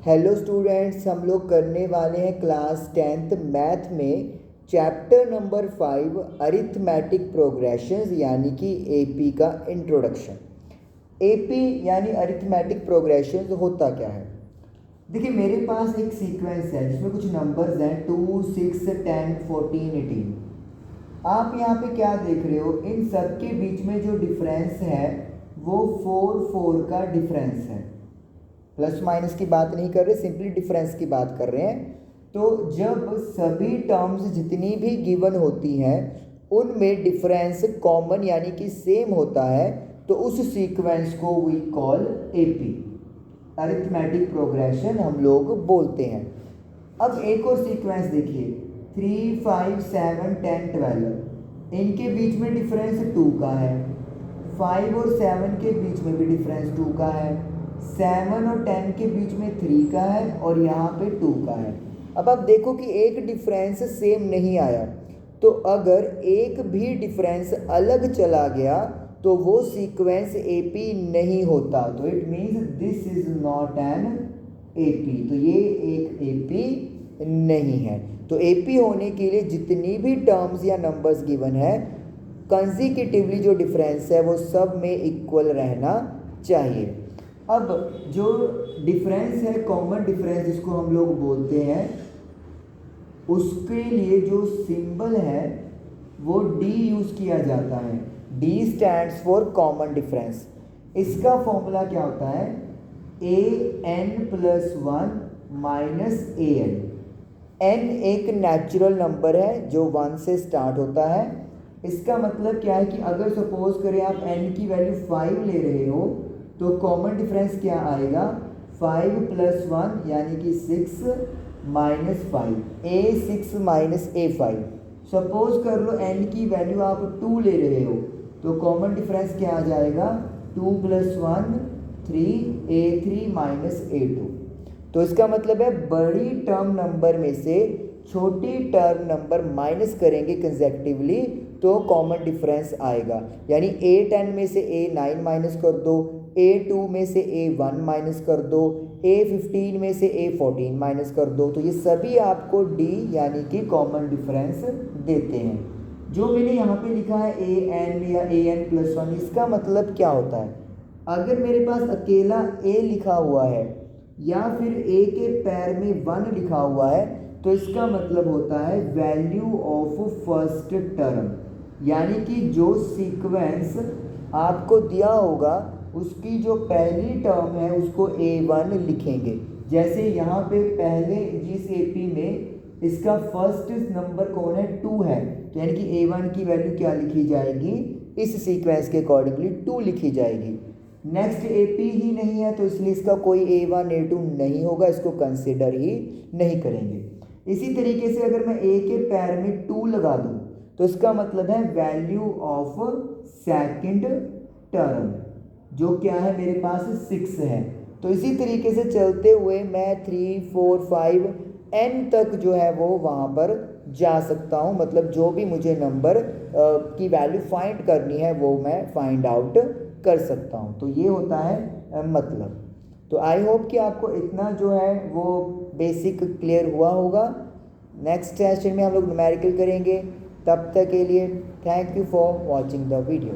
Hello students, हम लोग करने वाले हैं क्लास 10th मैथ में चैप्टर नंबर 5 अरिथमेटिक प्रोग्रेशंस यानी कि एपी का इंट्रोडक्शन। एपी यानी अरिथमेटिक प्रोग्रेशंस होता क्या है? देखिए, मेरे पास एक सीक्वेंस है जिसमें कुछ नंबर्स हैं 2, 6, 10, 14, 18। आप यहाँ पे क्या देख रहे हो? इन सब के बीच में जो डिफरेंस है वो 4 का डिफरेंस है। प्लस माइनस की बात नहीं कर रहे, सिंपली डिफरेंस की बात कर रहे हैं। तो जब सभी टर्म्स जितनी भी गिवन होती हैं उनमें डिफरेंस कॉमन यानी कि सेम होता है तो उस सीक्वेंस को we call AP, arithmetic progression हम लोग बोलते हैं। अब एक और सीक्वेंस देखिए, 3, 5, 7, 10, 12। इनके बीच में डिफरेंस 2 का है। 5 और 7 के बीच में भी डिफरेंस 2 का है। 7 और 10 के बीच में 3 का है और यहाँ पे 2 का है। अब आप देखो कि एक डिफरेंस सेम नहीं आया, तो अगर एक भी डिफरेंस अलग चला गया तो वो सीक्वेंस एपी नहीं होता। तो it means this is not an AP. तो ये एक एपी नहीं है। तो एपी होने के लिए जितनी भी टर्म्स या नंबर्स गिवन है कंसेक्यूटिवली जो डिफरेंस है वो सब में इक्वल रहना चाहिए। अब जो डिफरेंस है, कॉमन डिफरेंस जिसको हम लोग बोलते हैं, उसके लिए जो सिंबल है वो डी यूज़ किया जाता है। D stands for common difference. इसका फॉर्मूला क्या होता है? an+1 minus an। n एक नेचुरल नंबर है जो 1 से स्टार्ट होता है। इसका मतलब क्या है कि अगर सपोज करें आप n की वैल्यू 5 ले रहे हो तो कॉमन डिफरेंस क्या आएगा? 5 + 1 यानी कि 6 - 5, a6 - a5। सपोज कर लो n की वैल्यू आप 2 ले रहे हो तो कॉमन डिफरेंस क्या आ जाएगा? 2 + 1 3, a3 - a2। तो इसका मतलब है बड़ी टर्म नंबर में से छोटी टर्म नंबर माइनस करेंगे कंसेक्टिवली तो कॉमन डिफरेंस आएगा। यानी a10 में से a9 माइनस कर दो, a2 में से a1 माइनस कर दो, a15 में से a14 माइनस कर दो। तो ये सभी आपको d यानी कि कॉमन डिफरेंस देते हैं। जो मैंने यहाँ पे लिखा है an या an+1, इसका मतलब क्या होता है? अगर मेरे पास अकेला a लिखा हुआ है या फिर a के पैर में 1 लिखा हुआ है तो इसका मतलब होता है वैल्यू ऑफ फर्स्ट टर्म, यानी कि जो सीक्वेंस आपको दिया होगा उसकी जो पहली टर्म है उसको a1 लिखेंगे। जैसे यहाँ पे पहले जिस एपी में इसका फर्स्ट नंबर कौन है? 2 है, तो यानी कि a1 की वैल्यू क्या लिखी जाएगी? इस सीक्वेंस के अकॉर्डिंगली 2 लिखी जाएगी। नेक्स्ट एपी ही नहीं है तो इसलिए इसका कोई a1 a2 नहीं होगा, इसको कंसिडर ही नहीं करेंगे। इसी तरीके से अगर मैं a के पैर में 2 लगा दूं तो इसका मतलब है वैल्यू ऑफ सेकंड टर्म, जो क्या है मेरे पास 6 है। तो इसी तरीके से चलते हुए मैं 3, 4, 5 n तक जो है वो वहाँ पर जा सकता हूँ। मतलब जो भी मुझे नंबर की वैल्यू फाइंड करनी है वो मैं फाइंड आउट कर सकता हूँ। तो ये होता है मतलब। तो आई होप कि आपको इतना जो है वो बेसिक क्लियर हुआ होगा। नेक्स्ट सेशन में हम लोग न्यूमेरिकल करेंगे। तब तक के लिए thank you for watching the video.